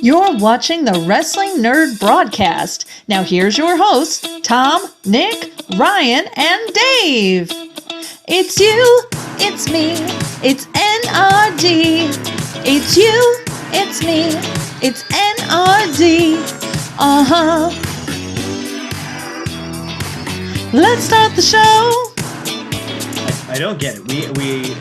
You're watching the Wrestling N.R.D. Broadcast. Now here's your hosts, Tom, Nick, Ryan, and Dave. It's you, it's me, it's N.R.D. It's you, it's me, it's N.R.D. Uh-huh. Let's start the show. I don't get it. We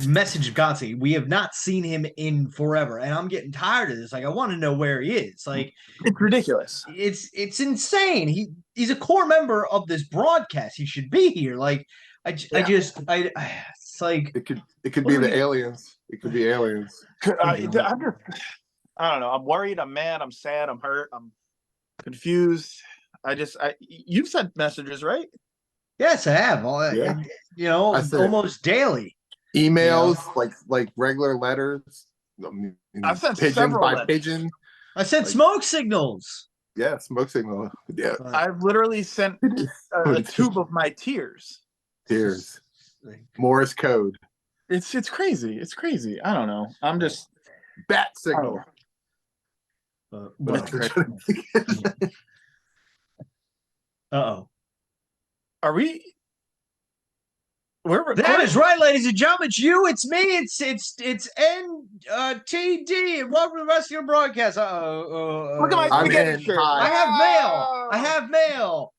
messaged Gotsy. We have not seen him in forever, and I'm getting tired of this. Like, I want to know where he is. Like, it's ridiculous. It's insane. He's a core member of this broadcast. He should be here. Like, it's like it could be the aliens. It could be aliens. I don't know. I'm worried. I'm mad. I'm sad. I'm hurt. I'm confused. You've sent messages, right? Yes, I have. Almost daily. Emails, like regular letters. I've sent pigeon several by letters. pigeon. I sent smoke signals. Yeah, smoke signal. Yeah. I've literally sent a tube of my tears. Tears. Morse code. It's crazy. It's crazy. I don't know. I'm just bat signal. Uh-oh. Are we? That is right, ladies and gentlemen. It's you, it's me, it's NTD, and welcome to the Wrestling Broadcast. Look at my shirt. I have mail.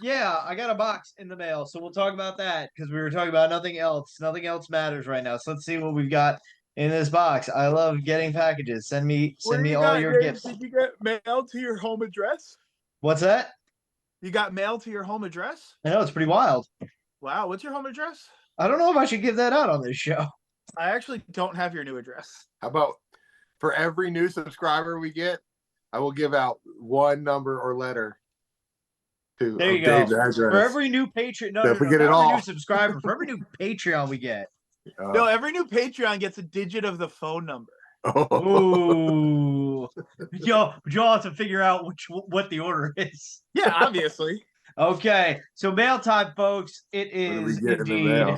Yeah, I got a box in the mail, so we'll talk about that because we were talking about nothing else. Nothing else matters right now. So let's see what we've got in this box. I love getting packages. Send me all your gifts. Did you get mail to your home address? What's that? You got mail to your home address? I know, it's pretty wild. Wow, what's your home address? I don't know if I should give that out on this show. I actually don't have your new address. How about for every new subscriber we get, I will give out one number or letter to there you Dave's go. address. For every new Patreon, new subscriber, for every new Patreon we get. No, every new Patreon gets a digit of the phone number. Ooh. Y'all have to figure out what the order is. Yeah, obviously. Okay, so mail time, folks. It is indeed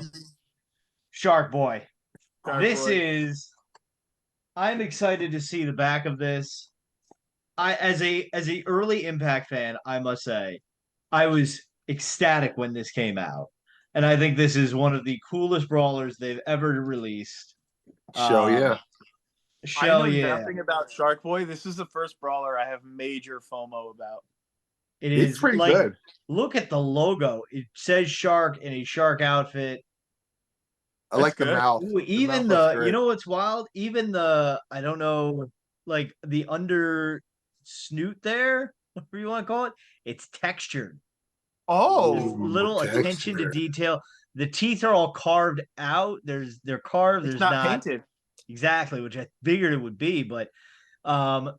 Shark Boy. I'm excited to see the back of this. As a early Impact fan, I must say, I was ecstatic when this came out, and I think this is one of the coolest brawlers they've ever released. I know nothing about Shark Boy. This is the first brawler I have major FOMO about. It's pretty good. Look at the logo. It says Shark in a shark outfit. I like the mouth. Ooh, even you know what's wild? Even the, I don't know, like the under snoot there, whatever you want to call it, it's textured. Oh, little attention to detail. The teeth are all carved out. They're carved. There's not painted. Exactly, which I figured it would be, but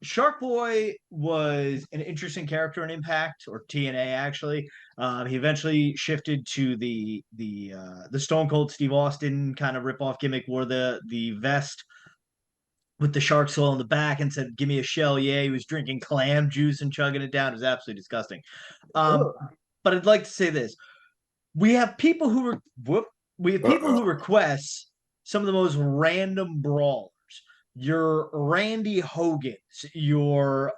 Shark Boy was an interesting character in Impact, or TNA actually. He eventually shifted to the Stone Cold Steve Austin kind of ripoff gimmick, wore the vest with the shark skull on the back and said, "Give me a shell." Yeah, he was drinking clam juice and chugging it down. It was absolutely disgusting. But I'd like to say this: we have people who request some of the most random brawlers. Your Randy Hogan's, your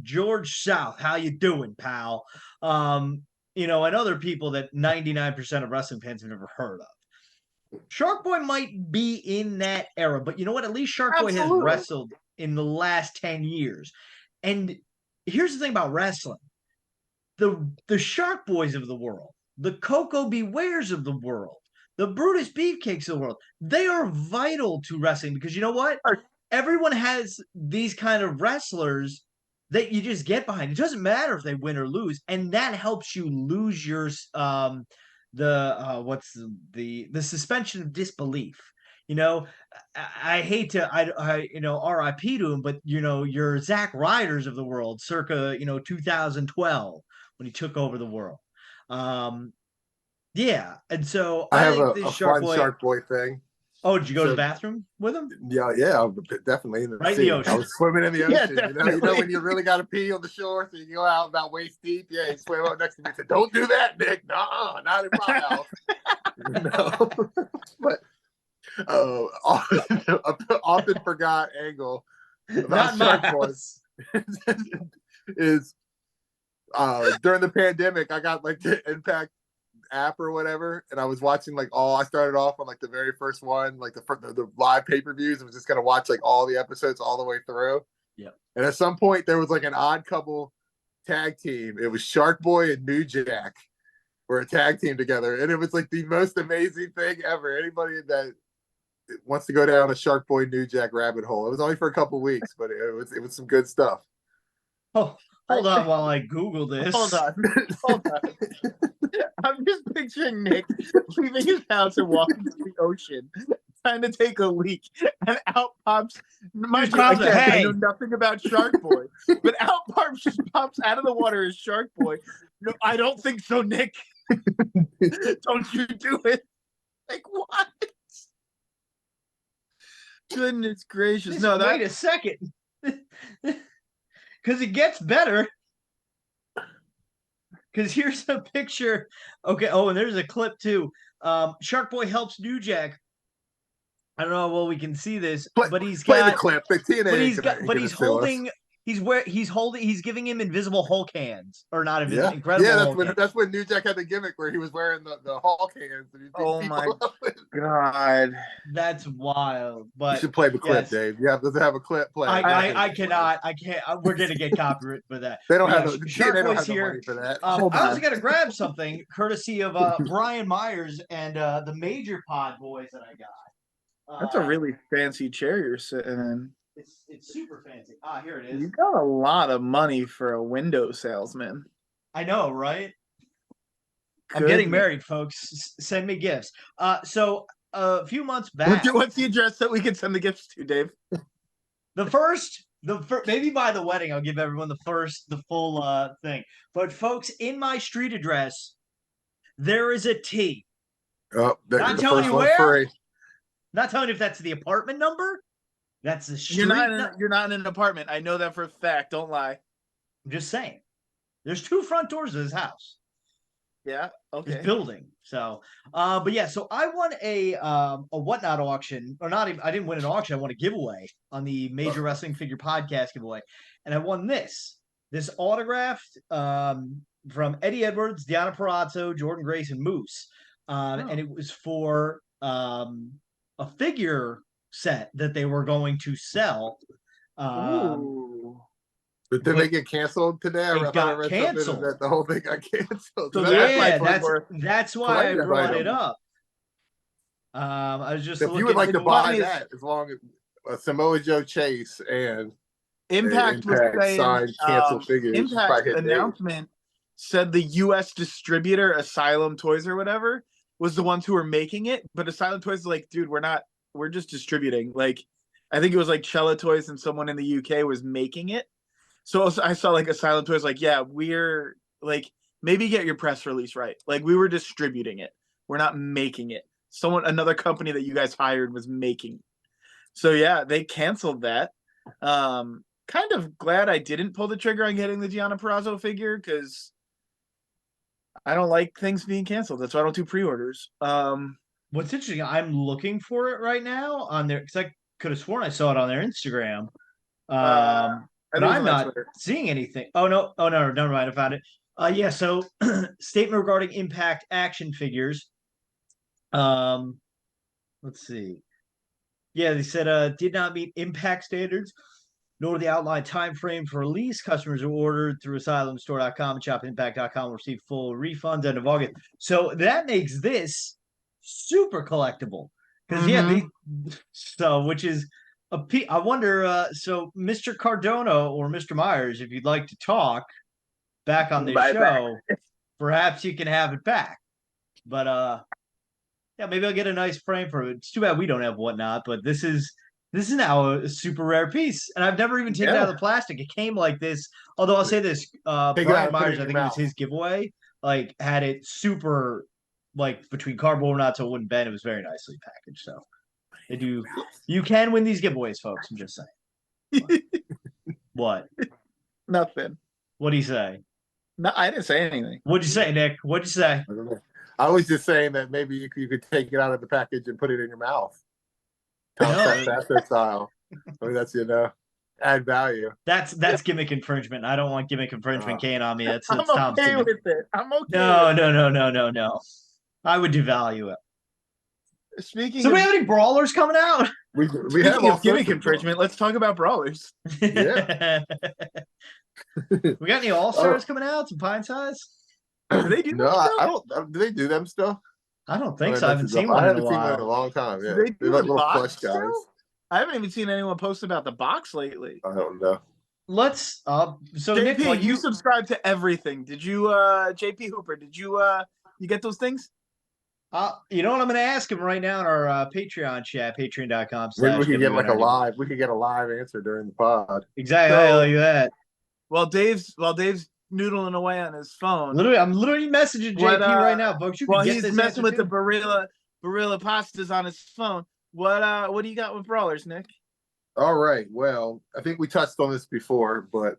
George South, how you doing, pal? And other people that 99% of wrestling fans have never heard of. Shark Boy might be in that era, but you know what? At least Shark Boy has wrestled in the last 10 years. And here's the thing about wrestling. The Shark Boys of the world, the Coco Bewares of the world, the Brutus Beefcakes of the world, they are vital to wrestling because you know what? Everyone has these kind of wrestlers that you just get behind. It doesn't matter if they win or lose, and that helps you lose your the suspension of disbelief. I hate to RIP to him, but your Zack Ryders of the world, circa 2012 when he took over the world. Yeah, and so I have a fun Shark Boy thing. Oh, did you go to the bathroom with him? Yeah, definitely in the right in the ocean. I was swimming in the ocean. Yeah, you know when you really got to pee on the shore, so you go out about waist deep. Yeah, he swam up next to me and said, "Don't do that, Nick. Nuh-uh, not in my house." But often forgot angle Not my house. Is during the pandemic, I got like the Impact app or whatever, and I was watching like I started off on like the very first one, like the live pay-per-views, and was just gonna watch like all the episodes all the way through. Yeah. And at some point there was like an odd couple tag team. It was Shark Boy and New Jack were a tag team together, and it was like the most amazing thing ever. Anybody that wants to go down a Shark Boy New Jack rabbit hole. It was only for a couple weeks, but it was some good stuff. Oh, hold on while I Google this. Hold on. I'm just picturing Nick leaving his house and walking to the ocean, trying to take a leak, and out pops. I know nothing about Shark Boy, but out pops out of the water is Shark Boy. No, I don't think so, Nick. Don't you do it? Like what? Goodness gracious! Wait a second, because it gets better. Because here's a picture. Okay. Oh, and there's a clip too. Shark Boy helps New Jack. I don't know. Well, we can see this, but he's play got the clip. The TNA but he's holding. He's giving him invisible Hulk hands, or not invisible, yeah. incredible. Yeah, that's when New Jack had the gimmick where he was wearing the Hulk hands. And oh my god, that's wild! But you should play the clip, Dave. You have to have a clip play. I cannot. I can't. We're gonna get copyright for that. They don't have Shark Boy's here. Money for that. I was gonna grab something courtesy of Brian Myers and the Major Pod boys that I got. That's a really fancy chair you're sitting in. It's super fancy. Here it is. You got a lot of money for a window salesman. I know, right? I'm getting married, folks. Send me gifts. So a few months back. What's the address that we can send the gifts to, Dave? The first, maybe by the wedding, I'll give everyone the full thing. But folks, in my street address, there is a T. Oh, not telling you where. Not telling you if that's the apartment number. That's the street. You're not in an apartment. I know that for a fact. Don't lie. I'm just saying. There's 2 front doors to this house. Yeah. Okay. This building. So, but yeah. So I won a whatnot auction, or not even. I didn't win an auction. I won a giveaway on the Major Wrestling Figure Podcast giveaway, and I won this autographed from Eddie Edwards, Deonna Purrazzo, Jordan Grace, and Moose, and it was for a figure set that they were going to sell. Did they get canceled today? It got canceled. That the whole thing got canceled. So that's why I brought it up. I was just if you would like to buy that, as long as Samoa Joe Chase and Impact was saying signed canceled figures. Impact announcement said the U.S. distributor Asylum Toys or whatever was the ones who were making it, but Asylum Toys is like, dude, we're just distributing. Like, I think it was like Cella Toys and someone in the UK was making it. So I saw like Asylum Toys like, yeah, we're like, maybe get your press release right. Like, we were distributing it. We're not making it. Another company that you guys hired was making. So yeah, they canceled that. Kind of glad I didn't pull the trigger on getting the Deonna Purrazzo figure because I don't like things being canceled. That's why I don't do pre-orders. What's interesting, I'm looking for it right now on there because I could have sworn I saw it on their Instagram. But I'm not seeing anything. Oh no, never mind. I found it. Yeah, so statement regarding Impact action figures. Let's see. Yeah, they said did not meet Impact standards, nor the outlined time frame for release. Customers who ordered through asylumstore.com and shopimpact.com will receive full refunds end of August. So that makes this super collectible. Because which is I wonder, so Mr. Cardona or Mr. Myers, if you'd like to talk back on this show, perhaps you can have it back. But yeah, maybe I'll get a nice frame for it. It's too bad we don't have whatnot, but this is now a super rare piece, and I've never even taken it out of the plastic. It came like this. Although I'll say this, Brian Myers, I think it was his giveaway, like had it super like between cardboard and not so it wouldn't bend. It was very nicely packaged. So they do. You can win these giveaways, folks. I'm just saying. What? Nothing. What do you say? No, I didn't say anything. What'd you say, Nick? What'd you say? I don't know. I was just saying that maybe you could take it out of the package and put it in your mouth. Sasso style. I mean, that's add value. That's gimmick infringement. I don't want gimmick infringement Kane on me. That's Tom's I'm okay gimmick. with it. I'm okay. No. I would devalue it. Speaking So of, we have any brawlers coming out? We speaking have all of gimmick sorts of infringement, let's talk about brawlers. Yeah. We got any all stars coming out? Some pint size? Do they do No, that I still? don't. Do they do them still? I don't think When so. I haven't mess it seen up. one I in a haven't seen one in a while. long time. Do Yeah, they they're do like a little box plush guys. still? I haven't even seen anyone post about the box lately. I don't know. Let's so JP, Nick, while you subscribe to everything. Did you JP Hooper, did you get those things? you know what I'm gonna ask him right now in our Patreon chat, patreon.com/. Maybe we could get like a live. We could get a live answer during the pod. Exactly. So- Look at that. While Dave's noodling away on his phone. I'm literally messaging JP right now, folks. You can While get he's this messing with answer the too. Barilla pastas on his phone. What do you got with brawlers, Nick? All right. Well, I think we touched on this before, but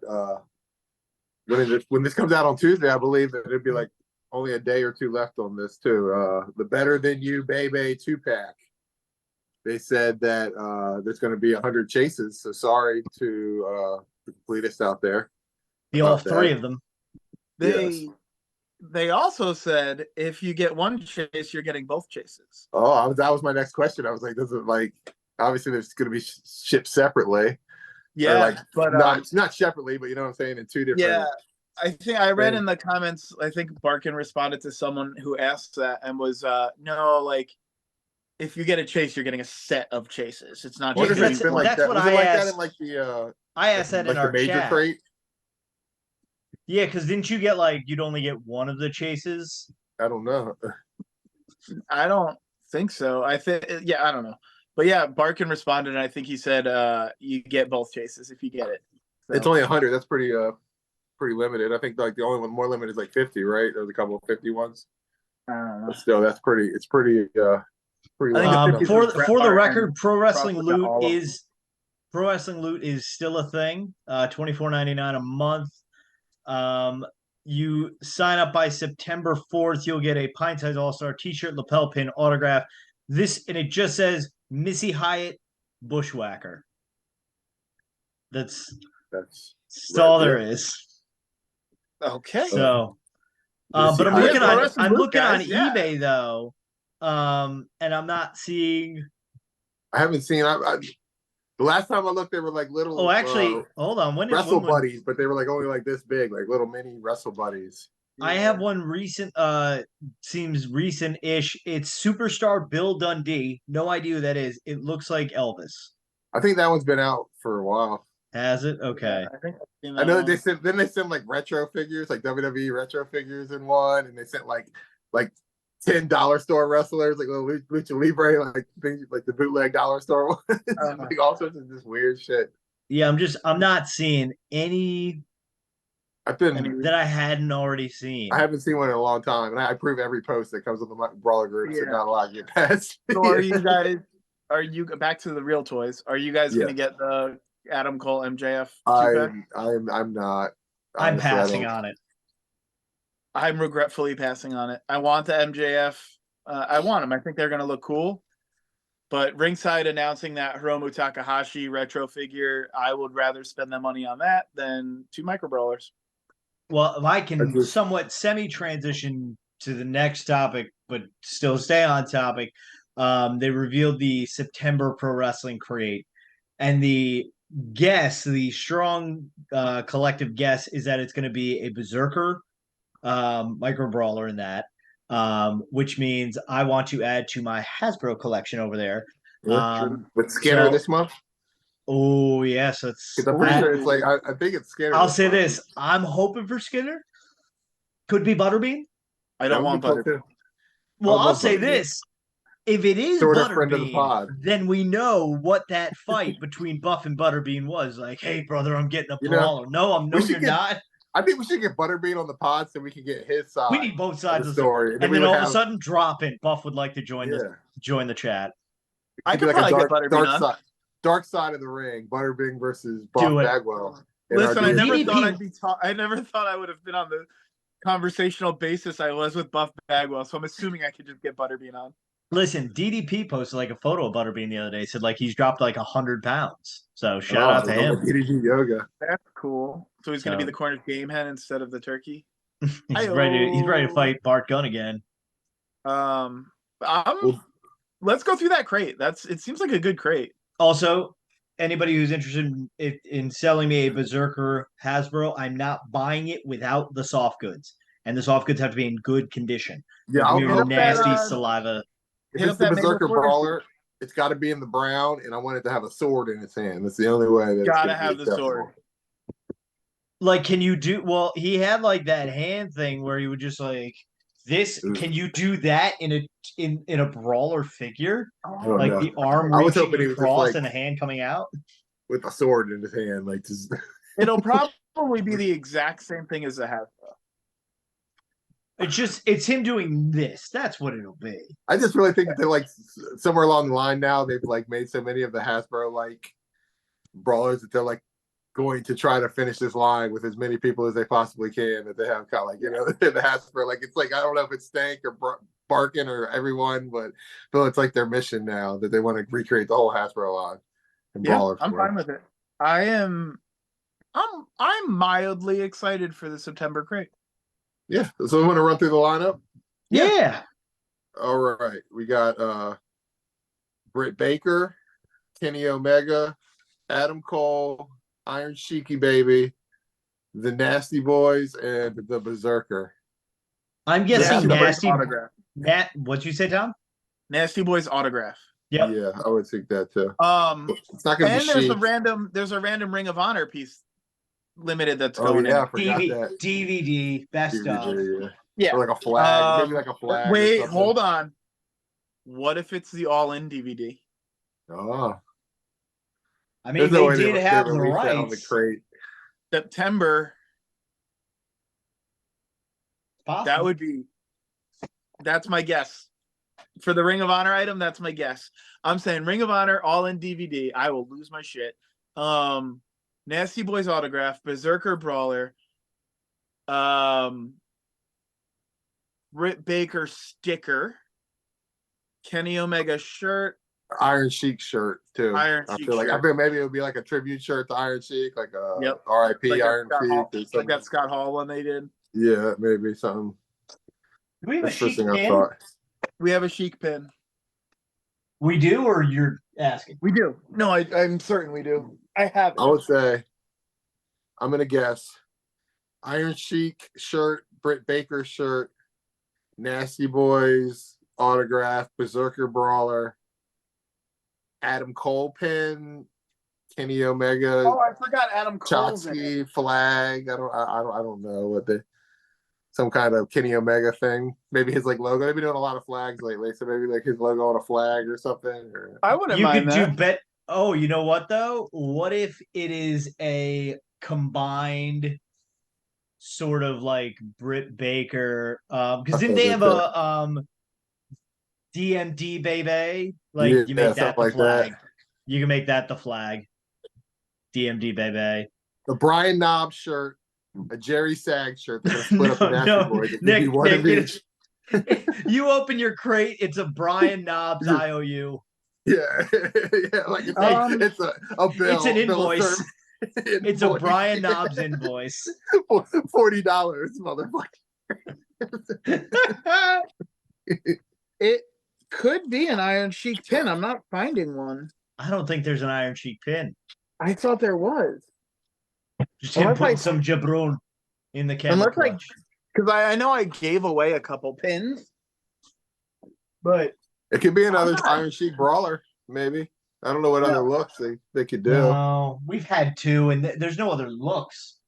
when this comes out on Tuesday, I believe that it'd be like only a day or two left on this too. The Better Than You Baby 2-pack. They said that there's going to be 100 chases. So sorry to the completists out there. All three of them. They also said if you get one chase, you're getting both chases. Oh, that was my next question. I was like, does it like obviously there's going to be shipped separately? Yeah, like but not separately, but you know what I'm saying, in two different. Yeah, I think I read in the comments. I think Barkin responded to someone who asked that and was no, like if you get a chase, you're getting a set of chases. It's not just that's been like that's that. what Was I it like asked. that in like the I asked that like in our the major chat. crate? Yeah, because didn't you get like you'd only get one of the chases? I don't know. I don't think so. I think I don't know. But yeah, Barkin responded, and I think he said you get both chases if you get it. So. It's only 100. That's pretty limited. I think like the only one more limited is like 50, right? There's a couple of 50 ones. I don't know. But still, it's pretty I think for the record, and Pro Wrestling Crossley got all Loot of them. Pro Wrestling Loot is still a thing. $24.99 a month. You sign up by September 4th, you'll get a pint size all-star t-shirt, lapel pin, autograph. And it just says Missy Hyatt Bushwhacker. That's all there is. Okay. So but I'm looking on eBay though. And I'm not seeing. I haven't seen the last time I looked, they were like little. Oh, actually, hold on. Wrestle Buddies, but they were like only like this big, like little mini Wrestle Buddies. I have one recent. Seems recent-ish. It's Superstar Bill Dundee. No idea who that is. It looks like Elvis. I think that one's been out for a while. Has it? Okay. Yeah, I think I know that they sent like retro figures, like WWE retro figures in one, and they sent like $10 store wrestlers, like little Lucha Libre, like things like the bootleg dollar store ones, like all sorts of just weird shit. Yeah, I'm not seeing any that I hadn't already seen. I haven't seen one in a long time, and I approve every post that comes with the Brawler groups. And not a lot get past. So are you back to the real toys? Are you guys going to get the Adam Cole MJF? I'm not. I'm passing on it. I'm regretfully passing on it. I want the MJF. I want them. I think they're going to look cool. But Ringside announcing that Hiromu Takahashi retro figure, I would rather spend the money on that than 2 micro brawlers. Well, if I can somewhat semi-transition to the next topic, but still stay on topic, they revealed the September Pro Wrestling Create. And the strong collective guess is that it's going to be a Berserker micro brawler in that, which means I want to add to my Hasbro collection over there. With Skinner this month? Oh, yes. Yeah, so I'm pretty sure it's like, I think it's Skinner. I'll say this. I'm hoping for Skinner. Could be Butterbean. I don't want Butterbean. Well, I'll say this. If it is Butterbean, then we know what that fight between Buff and Butterbean was. Like, hey, brother, I'm getting a brawler. No, you're not. I think we should get Butterbean on the pod so we can get his side. We need both sides of the story. And then all of a sudden, drop in. Buff would like to join the chat. I could probably get Butterbean on. Dark side of the ring, Butterbean versus Buff Bagwell. Listen, I never thought I would have been on the conversational basis I was with Buff Bagwell, so I'm assuming I could just get Butterbean on. Listen, DDP posted like a photo of Butterbean the other day. Said like he's dropped like 100 pounds. So shout out to him. DDG yoga. That's cool. So he's going to So- be the corner game hen instead of the turkey. He's ready to fight Bart Gunn again. Let's go through that crate. It seems like a good crate. Also, anybody who's interested in selling me a Berserker Hasbro, I'm not buying it without the soft goods, and the soft goods have to be in good condition. Yeah, I'll Give me hit up nasty that, saliva. If hit it's up the that Berserker Mega Brawler, it's got to be in the brown, and I want it to have a sword in its hand. That's the only way that it's Gotta gonna be have the acceptable. sword. Like, can you do? Well, he had like that hand thing where he would just like this. Can you do that in a brawler figure? I don't Like know. the arm I was reaching hoping he was just, across like- and a hand coming out. With a sword in his hand, like just. It'll probably be the exact same thing as the Hasbro. It's him doing this. That's what it'll be. I just really think that they're like somewhere along the line now they've like made so many of the Hasbro like brawlers that they're like going to try to finish this line with as many people as they possibly can that they have kind of like the Hasbro like it's like I don't know if it's Stank or Barkin or everyone but it's like their mission now that they want to recreate the whole Hasbro line. And Yeah, Brawler I'm for it. fine with it. I'm mildly excited for the September crate. Yeah, so we want to run through the lineup. Yeah. All right, we got Britt Baker, Kenny Omega, Adam Cole, Iron Sheiky Baby, the Nasty Boys, and the Berserker. I'm guessing Boys nasty. autograph. What'd you say, Tom? Nasty Boys autograph. Yep. Yeah, I would think that too. It's not going to be And there's Sheik. there's a random Ring of Honor piece limited that's Oh going yeah, I in. forgot that. DVD, best of. DVD, yeah. Yeah. Or like a flag, maybe like a flag. or Wait, something. hold on. What if it's the all-in DVD? Oh, I mean, there's no way they did have the released that on the rights. crate. September. That would be. That's my guess. For the Ring of Honor item, that's my guess. I'm saying Ring of Honor all-in DVD. I will lose my shit. Nasty Boys autograph, Berserker Brawler, Britt Baker sticker, Kenny Omega shirt, Iron Sheik shirt too. Iron I Sheik feel like shirt. I feel maybe it would be like a tribute shirt to Iron Sheik, like a Yep. R.I.P. Like Iron Scott Sheik. Hall, or like something. that Scott Hall one they did. Yeah, maybe something. Do we have a That's the first chic thing I pin? thought. We have a Sheik pin. We do, or you're asking? We do. No, I'm certain we do. I have it. I would say, I'm gonna guess, Iron Sheik shirt, Britt Baker shirt, Nasty Boys autograph, Berserker Brawler, Adam Cole pin, Kenny Omega, Oh, I forgot Adam Cole's in it. Chotsky flag. I don't know what some kind of Kenny Omega thing. Maybe his like logo. They've been doing a lot of flags lately, so maybe like his logo on a flag or something. Or I wouldn't You mind could that. do bet. Oh, you know what though? What if it is a combined sort of like Britt Baker? Because didn't they have a DMD baby? Like Yeah, you make that something the like flag. that. You can make that the flag. DMD baby. the Brian Knobbs shirt, a Jerry Sag shirt. They're gonna split up the No, Nasty no, Boys. It could Nick, be one of Nick, each. You open your crate, it's a Brian Knobbs IOU. Yeah, yeah, like it's a bill. It's an bill of invoice. service. It's a Brian Knobbs invoice. $40, motherfucker. It could be an Iron Sheik pin. I'm not finding one. I don't think there's an Iron Sheik pin. I thought there was. Just him Unless putting I- some jabron in the camera Unless I- clutch. Because I know I gave away a couple pins. But It could be another not- Iron Sheik brawler, maybe. I don't know what other looks they could do. No, we've had two, and there's no other looks.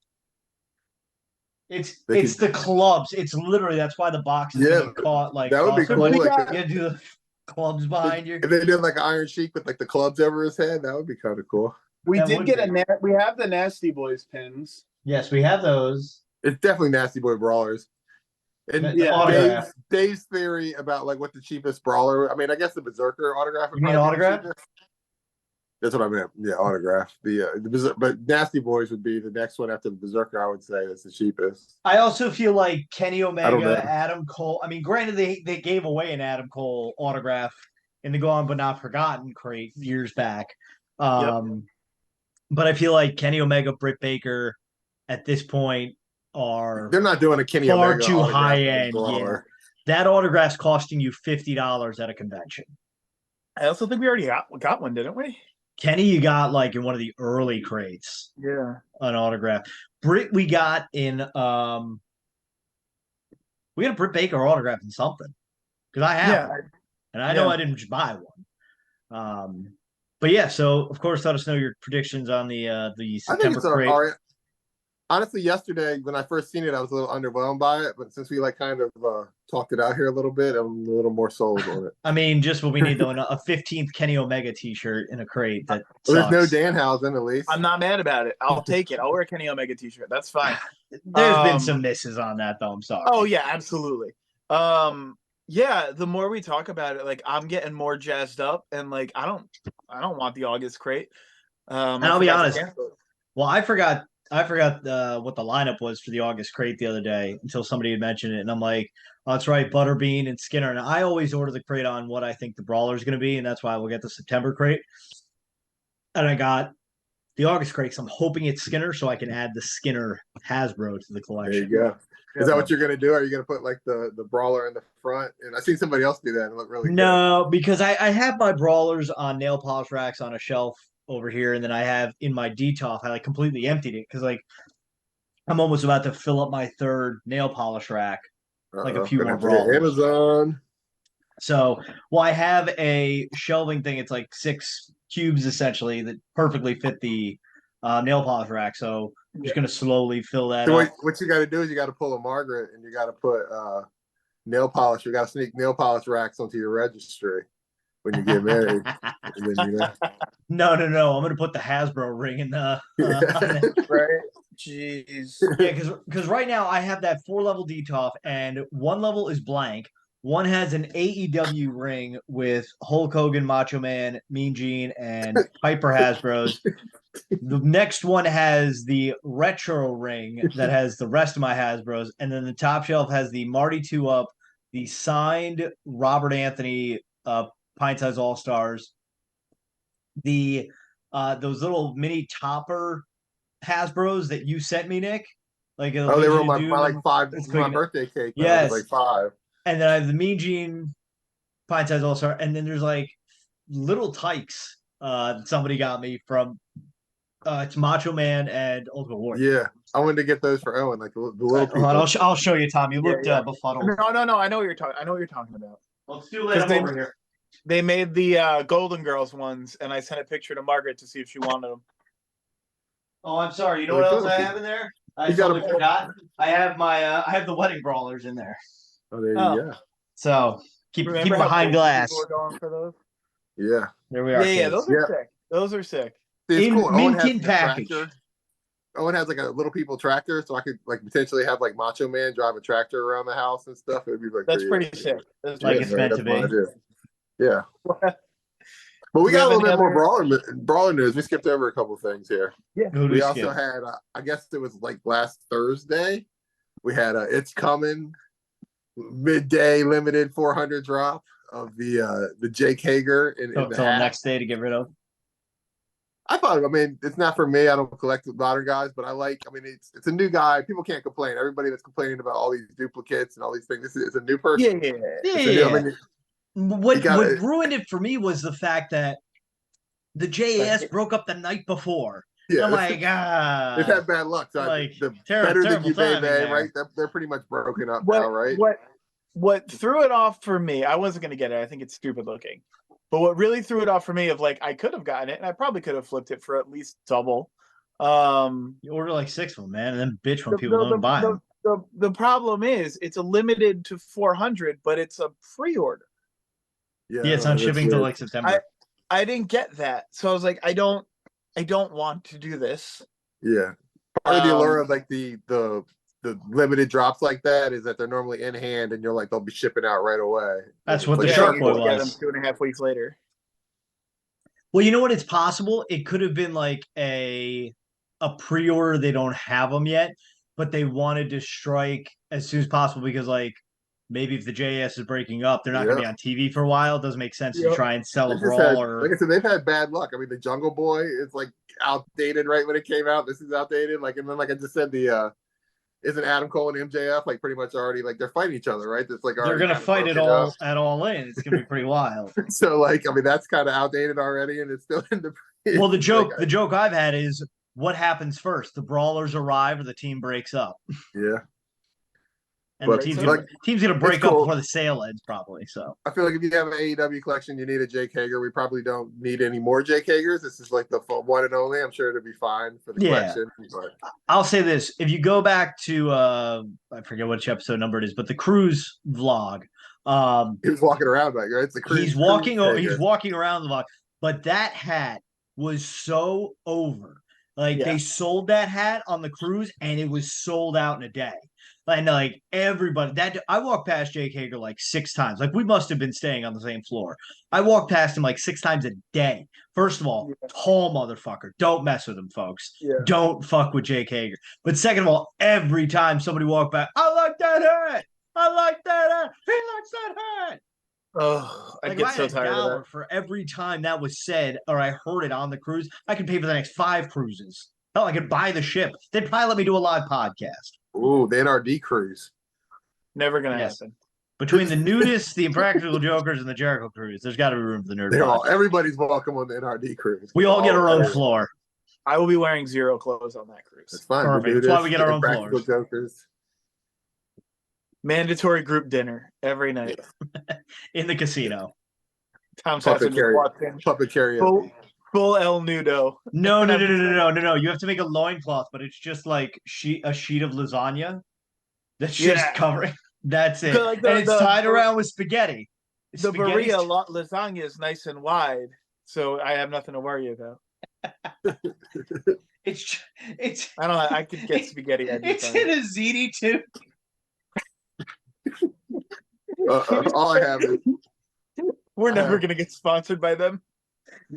It's They the clubs. It's literally that's why the box is Yeah, getting caught like that would be crossing. cool. You Like, gotta do the clubs behind you. if they did like an Iron Sheik with like the clubs over his head, that would be kind of cool. we That did would get be. we have the Nasty Boys pins. Yes, we have those. It's definitely Nasty Boy brawlers. And The autograph. Dave's theory about like what the cheapest brawler. I mean, I guess the Berserker autograph. would You mean probably be the autograph? cheapest. That's what I meant. Yeah, autograph. But Nasty Boys would be the next one after the Berserker. I would say that's the cheapest. I also feel like Kenny I don't know. Omega, Adam Cole. I mean, granted, they gave away an Adam Cole autograph in the Gone But Not Forgotten crate years back. But I feel like Kenny Omega, Britt Baker, at this point are They're not doing a Kenny far Omega too autograph high with end. Yeah, Brawler. that autograph's costing you $50 at a convention. I also think we already got one, didn't we? Kenny, you got like in one of the early crates. Yeah. An autograph. Britt, we got in we got a Britt Baker autograph in something. Because I have one. And I know I didn't just buy one. But yeah, so of course let us know your predictions on the September crate. All right. Honestly, yesterday when I first seen it, I was a little underwhelmed by it, but since we like kind of talked it out here a little bit, I'm a little more sold on it. I mean, just what we need though, a 15th Kenny Omega t-shirt in a crate. That there's no Danhausen at least. I'm not mad about it. I'll take it. I'll wear a Kenny Omega t-shirt. That's fine. There's been some misses on that though. I'm sorry. Oh yeah, absolutely. Yeah, the more we talk about it, like I'm getting more jazzed up, and like I don't want the August crate. And I'll be honest. Well, I forgot what the lineup was for the August crate the other day until somebody had mentioned it, and I'm like, oh, that's right, Butterbean and Skinner. And I always order the crate on what I think the Brawler is going to be, and that's why we'll get the September crate. And I got the August crate, so I'm hoping it's Skinner, so I can add the Skinner Hasbro to the collection. There you go. Is that what you're going to do? Are you going to put like the Brawler in the front? And I've seen somebody else do that and it looked really good. Because I have my Brawlers on nail polish racks on a shelf over here, and then I have in my DTOF, I like completely emptied it because like I'm almost about to fill up my third nail polish rack, like a few more Brawlers. Amazon. So, well, I have a shelving thing. It's like 6 cubes essentially that perfectly fit the nail polish rack. So I'm just gonna slowly fill that up. What you got to do is you got to pull a Margaret and you got to put nail polish. You got to sneak nail polish racks onto your registry when you get married. And then, No. I'm gonna put the Hasbro ring in the right. Jeez. Yeah, because right now I have that 4-level DTOF and one level is blank. One has an AEW ring with Hulk Hogan, Macho Man, Mean Gene, and Piper Hasbros. The next one has the retro ring that has the rest of my Hasbros, and then the top shelf has the Marty 2-Up, the signed Robert Anthony Pint Size All Stars, the those little mini topper Hasbros that you sent me, Nick. Like they were my like 5 my birthday cake. Yes, like 5. And then I have the Mean Gene Pint Size All Star, and then there's like little tykes somebody got me from it's Macho Man and Ultimate Warrior. Yeah, I wanted to get those for Owen, like the little people. I'll show you, Tom. You looked befuddled. No. I know what you're talking about. Well, it's too late. I'm over here. They made the Golden Girls ones, and I sent a picture to Margaret to see if she wanted them. Oh, I'm sorry. You know what else I have in there? I totally forgot. I have my I have the Wedding Brawlers in there. Oh, there you go. So keep behind glass. We're going for those? Yeah. There we are. Yeah, those are sick. Those are sick. It's cool. Mint tin package. Owen has like a little people tractor, so I could like potentially have like Macho Man drive a tractor around the house and stuff. It would be like that's pretty sick. That's like it's meant to be. Yeah. But we got a little bit more brawler news. We skipped over a couple things here. Yeah. We also had I guess it was like last Thursday. We had It's Coming midday limited 400 drop of the Jake Hager until the next day to get rid of. I mean, it's not for me. I don't collect modern guys, but it's a new guy. People can't complain. Everybody that's complaining about all these duplicates and all these things, it's a new person. Yeah. What ruined it for me was the fact that the JAS broke up the night before. Yeah, I'm like, they've had bad luck. So like, the better than you may, right? They're pretty much broken up now, right? What threw it off for me, I wasn't going to get it. I think it's stupid looking. But what really threw it off for me of like, I could have gotten it, and I probably could have flipped it for at least double. You order like 6 of them, man, and then bitch when people don't buy them. The problem is it's a limited to 400, but it's a pre-order. Yeah, it's on shipping till like September. I didn't get that, so I was like, I don't want to do this. Yeah, part of the allure of like the limited drops like that is that they're normally in hand, and you're like they'll be shipping out right away. That's what the Shark Boy was. Get them 2.5 weeks later. Well, you know what? It's possible. It could have been like a pre-order. They don't have them yet, but they wanted to strike as soon as possible because like maybe if the JS is breaking up, they're not going to Yeah. be on TV for a while. It doesn't make sense to Yep. try and sell They a just had, brawler. like I said, they've had bad luck. I mean, the Jungle Boy is like outdated right when it came out. This is outdated. Like, and then like I just said, the isn't Adam Cole and MJF like pretty much already like they're fighting each other, right? That's like They're already going to kind of fight it broken all up. at all in. It's going to be pretty wild. So like, I mean, that's kind of outdated already, and it's still in the. Well, the like, joke I've had is what happens first: the brawlers arrive or the team breaks up, yeah. and But the team's like, gonna break up cool. before the sale ends, probably. So I feel like if you have an AEW collection, you need a Jake Hager. We probably don't need any more Jake Hagers. This is like the one and only. I'm sure it'll be fine for the collection. But I'll say this: if you go back to I forget which episode number it is, but the cruise vlog, he was walking around like right. It's the cruise. he's walking around the vlog, but that hat was so over. Like they sold that hat on the cruise, and it was sold out in a day. And like everybody, that I walked past Jake Hager like 6 times. Like we must have been staying on the same floor. I walked past him like 6 times a day. First of all, tall motherfucker. Don't mess with him, folks. Yeah. Don't fuck with Jake Hager. But second of all, every time somebody walked by, I like that hat. I like that hat. He likes that hat. Oh, I Like get if I so had a tired of dollar that. for every time that was said or I heard it on the cruise, I could pay for the next 5 cruises. Hell, I could buy the ship. They'd probably let me do a live podcast. Ooh, the NRD cruise. Never gonna Yes. happen. Between the nudists, the impractical jokers, and the Jericho cruise, there's got to be room for the nerd. Everybody's welcome on the NRD cruise. We all get our own floor. I will be wearing 0 clothes on that cruise. That's fine. Perfect. That's why we get our own Impractical floors. Jokers. Mandatory group dinner every night. In the casino. Tom Sasso Puppet just walked in. Puppet karaoke. Full El Nudo. No. You have to make a loincloth, but it's just like a sheet of lasagna that's just covering. That's it. Like and it's tied around with spaghetti. The Berea lasagna is nice and wide, so I have nothing to worry about. It's I could get spaghetti. It's in a ziti too. All I have is we're never gonna get sponsored by them.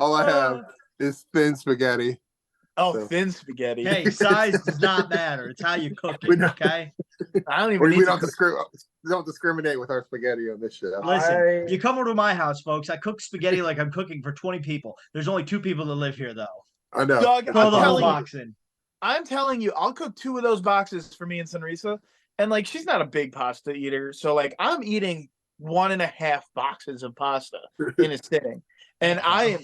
all I have is thin spaghetti. Oh, So. Thin spaghetti. Hey, size does not matter. It's how you cook it. Okay. I don't even. We don't discriminate with our spaghetti on this shit. Listen, you come over to my house, folks. I cook spaghetti like I'm cooking for 20 people. There's only 2 people that live here, though. I know. Dog, Throw the whole box in. I'm telling you, I'll cook 2 of those boxes for me and Sunrisa. And like, she's not a big pasta eater, so like, I'm eating 1.5 boxes of pasta in a sitting, and I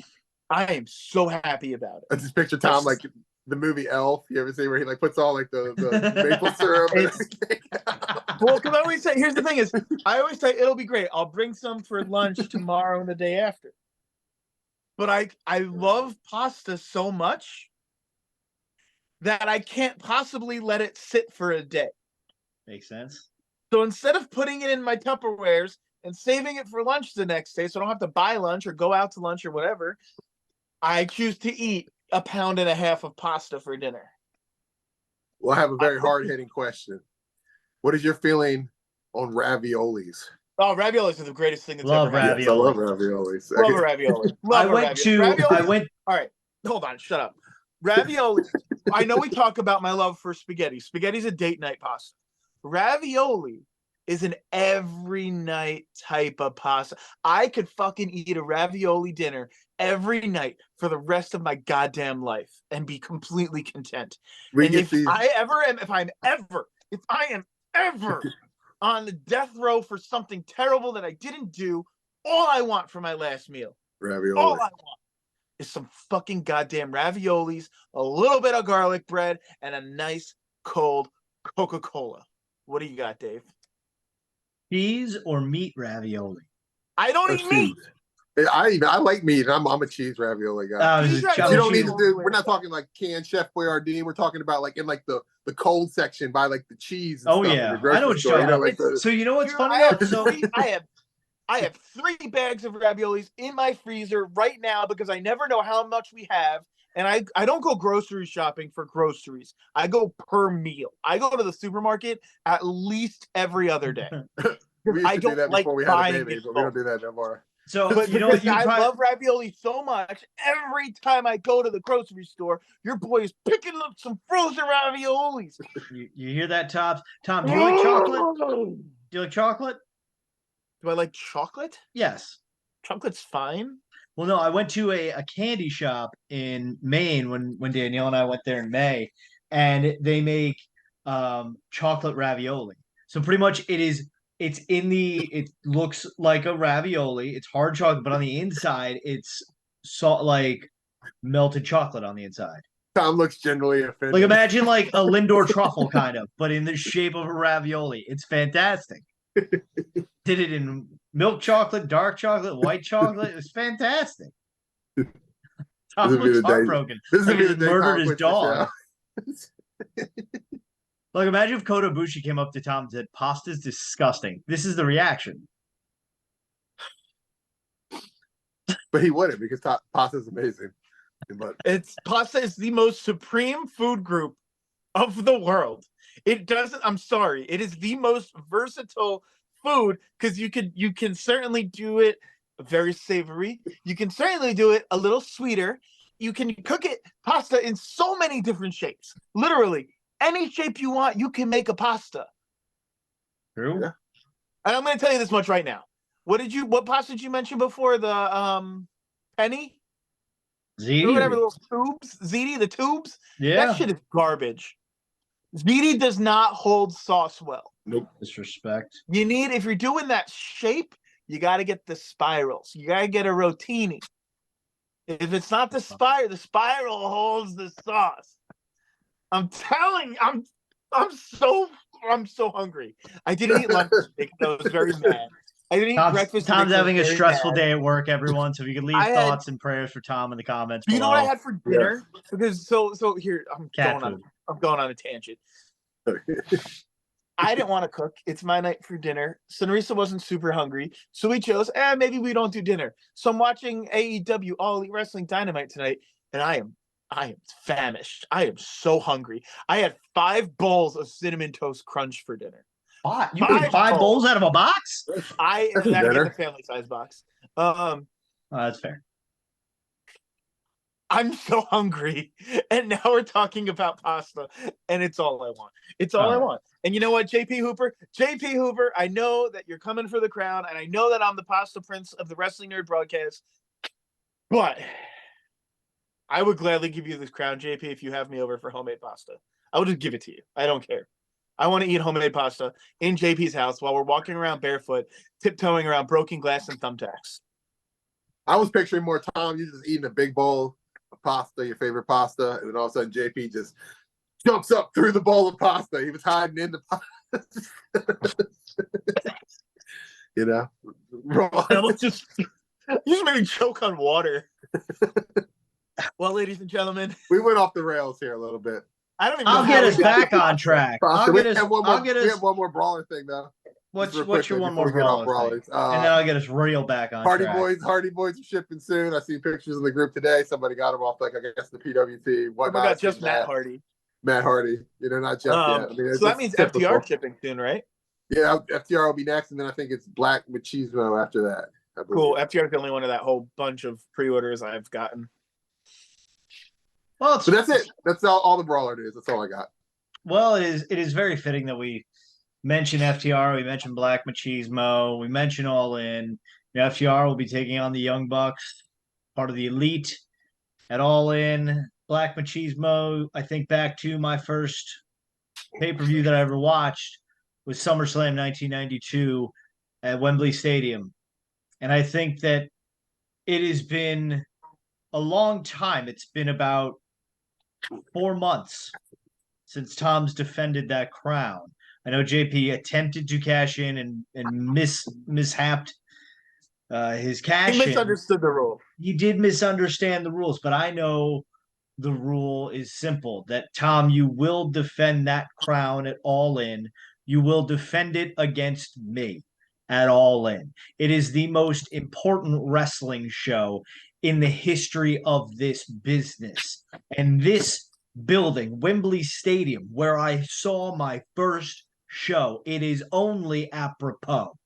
am so happy about it. I just picture Tom like the movie Elf. You ever see where he like puts all like the maple syrup? Well, because I always say, here's the thing is, I always say it'll be great. I'll bring some for lunch tomorrow and the day after. But I love pasta so much that I can't possibly let it sit for a day. Makes sense. So instead of putting it in my Tupperwares and saving it for lunch the next day, so I don't have to buy lunch or go out to lunch or whatever, I choose to eat 1.5 pounds of pasta for dinner. Well, I have a very hard-hitting question. What is your feeling on raviolis? Oh, raviolis are the greatest thing that's Love ever happened. Yes, I love raviolis. Love a ravioli. Love I went. All right, hold on, shut up. Ravioli. I know we talk about my love for spaghetti. Spaghetti's a date night pasta. Ravioli is an every night type of pasta. I could fucking eat a ravioli dinner every night for the rest of my goddamn life and be completely content. And if I am ever on the death row for something terrible that I didn't do, all I want for my last meal, ravioli. all I want is some fucking goddamn raviolis, a little bit of garlic bread, and a nice cold Coca-Cola. What do you got, Dave? Cheese or meat ravioli? I don't eat meat. I like meat. I'm a cheese ravioli guy. You don't need to do. We're not talking like canned Chef Boyardee. We're talking about like in like the cold section by like the cheese. And stuff yeah, in the I know what you're talking about. So you know what's funny? I have 3 bags of raviolis in my freezer right now because I never know how much we have. And I don't go grocery shopping for groceries. I go per meal. I go to the supermarket at least every other day. We used to do that before we had a baby, but we don't do that no more. So But you know what because you I probably love ravioli so much, every time I go to the grocery store, your boy is picking up some frozen raviolis. you hear that, Tops? Tom, do you like chocolate? Do you like chocolate? Do I like chocolate? Yes. Chocolate's fine. Well, no, I went to a candy shop in Maine when Danielle and I went there in May, and they make chocolate ravioli. So pretty much it looks like a ravioli. It's hard chocolate, but on the inside it's salt like melted chocolate on the inside. Tom looks generally offended. Like imagine like a Lindor truffle kind of, but in the shape of a ravioli. It's fantastic. Did it in milk chocolate, dark chocolate, white chocolate. It was fantastic. Tom looks heartbroken. This is Like gonna he be the day murdered Tom his quits the dog. show. Like imagine if Kota Ibushi came up to Tom and said, "Pasta's disgusting." This is the reaction. But he wouldn't because pasta's amazing. But Pasta is the most supreme food group of the world. It doesn't. I'm sorry. It is the most versatile food because you can certainly do it very savory. You can certainly do it a little sweeter. You can cook it pasta in so many different shapes. Literally any shape you want, you can make a pasta. True. Yeah. And I'm going to tell you this much right now. What pasta did you mention before? The penny? Ziti, Or whatever, little tubes? Ziti, the tubes? yeah. That shit is garbage. Ziti does not hold sauce well. nope. Disrespect. You need, if you're doing that shape, you got to get the spirals. You got to get a rotini. If it's not the spiral holds the sauce. I'm telling, I'm so hungry. I didn't eat lunch today because I was very mad. I didn't eat breakfast. Tom's today 'cause I was having a very stressful mad. day at work, everyone. So if you could leave thoughts and prayers for Tom in the comments Do you know below. what I had for dinner? Because so here I'm Cat going food. I'm going on a tangent. I didn't want to cook. It's my night for dinner. Sonrisa wasn't super hungry, so we chose. Maybe we don't do dinner. So I'm watching AEW All Elite Wrestling Dynamite tonight, and I am famished. I am so hungry. I had 5 bowls of cinnamon toast crunch for dinner. You ate 5 bowls out of a box? I That's had to get better. the family size box. Oh, that's fair. I'm so hungry, and now we're talking about pasta, and it's all I want. It's all I want. And you know what, JP Hooper, I know that you're coming for the crown, and I know that I'm the pasta prince of the Wrestling Nerd Broadcast, but I would gladly give you this crown, JP, if you have me over for homemade pasta. I will just give it to you. I don't care. I want to eat homemade pasta in JP's house while we're walking around barefoot, tiptoeing around broken glass and thumbtacks. I was picturing more Tom, you just eating a big bowl of pasta, your favorite pasta, and then all of a sudden JP just jumps up through the bowl of pasta. He was hiding in the pasta. You know? You just made me choke on water. Well, ladies and gentlemen, We went off the rails here a little bit. I don't even know I'll how get we us got back to on track. Pasta. We We have one more brawler thing though. What's Just real your quickly one before more we get off brawler thing? brawlers? And then I'll get us real back on Hardy track. Boys are shipping soon. I see pictures in the group today. Somebody got them off, like I guess the PWT. Oh my God, just Matt Hardy. Matt Hardy. You know, not just yet. I mean, So that means typical. FTR shipping soon, right? Yeah, FTR will be next, and then I think it's Black Machismo after that. Cool. FTR is the only one of that whole bunch of pre-orders I've gotten. Well, So that's it. That's all the brawler news. That's all I got. Well, it is very fitting that we mention FTR, we mention Black Machismo, we mention All In. FTR will be taking on the Young Bucks, part of the Elite at All In. Black Machismo, I think back to my first pay-per-view that I ever watched was SummerSlam 1992 at Wembley Stadium. And I think that it has been a long time. It's been about 4 months since Tom's defended that crown. I know JP attempted to cash in and mishapped his cash in. He misunderstood the rule. He did misunderstand the rules, but I know the rule is simple, that Tom, you will defend that crown at All In. You will defend it against me at All In. It is the most important wrestling show in the history of this business. And this building, Wembley Stadium, where I saw my first show, it is only apropos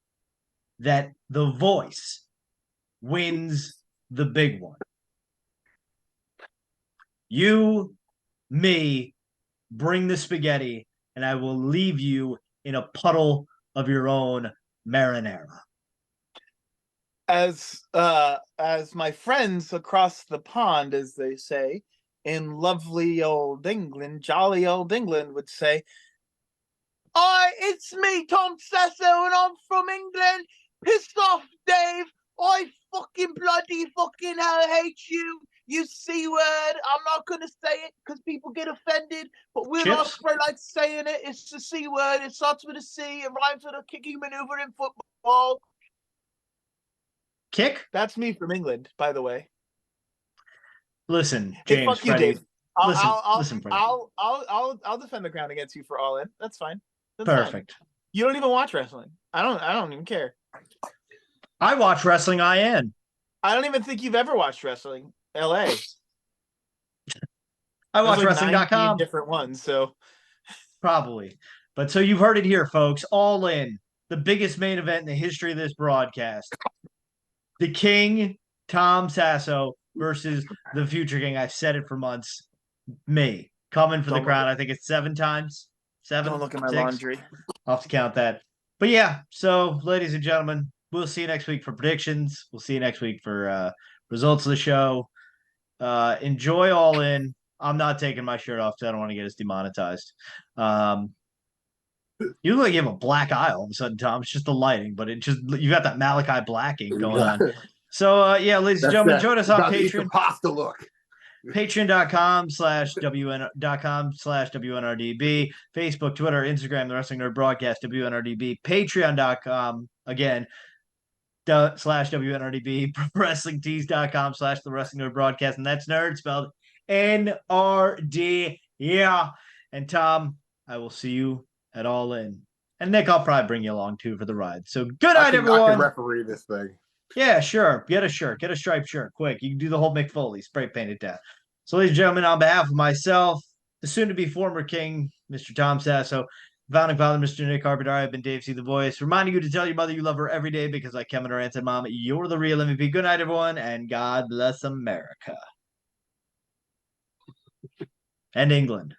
that the voice wins the big one. You, me, bring the spaghetti, and I will leave you in a puddle of your own marinara. As my friends across the pond, as they say, in lovely old England, jolly old England would say, "Hi, it's me, Tom Sasso, and I'm from England. Piss off, Dave. I fucking bloody fucking hell hate you. You C word. I'm not gonna say it because people get offended, but Will Chips? Ospreay likes saying it. It's the C word. It starts with a C. It rhymes with a kicking maneuver in football." Kick? That's me from England, by the way. Listen, Hey, James, fuck you, Freddie. Dave. Listen, Freddie. I'll defend the crown against you for All In. That's fine. That's Perfect. Fine. You don't even watch wrestling. I don't even care. I watch Wrestling IN. I don't even think you've ever watched wrestling. LA. I watch There's like wrestling.com. 19 different ones, so Probably. But so you've heard it here, folks. All In, the biggest main event in the history of this broadcast. The King, Tom Sasso, versus the Future King. I've said it for months. Me. Coming for the crown. I think it's 7 times. 7. don't look at my 6. laundry. I'll have to count that. But yeah, so ladies and gentlemen, we'll see you next week for predictions. We'll see you next week for results of the show. Enjoy All In. I'm not taking my shirt off because I don't want to get us demonetized. You look like you have a black eye all of a sudden, Tom. It's just the lighting, but you got that Malachi black ink going on. So yeah, ladies and gentlemen, join us on Patreon. Pasta look. Patreon.com/WNRDB, Facebook, Twitter, Instagram, the Wrestling Nerd Broadcast, WNRDB, Patreon.com again /WNRDB, WrestlingTees.com/the Wrestling Nerd Broadcast, and that's nerd spelled NRD. Yeah. And Tom, I will see you at All In. And Nick, I'll probably bring you along too for the ride. So good night, everyone. I can referee this thing. Yeah, sure. Get a shirt. Get a striped shirt. Quick. You can do the whole Mick Foley. Spray paint it down. So, ladies and gentlemen, on behalf of myself, the soon-to-be former king, Mr. Tom Sasso, founding father, Mr. Nick Carpenter, I've been DaveCTheVoice, reminding you to tell your mother you love her every day because like Kevin Durant said, Mom, you're the real MVP. Good night, everyone, and God bless America. And England.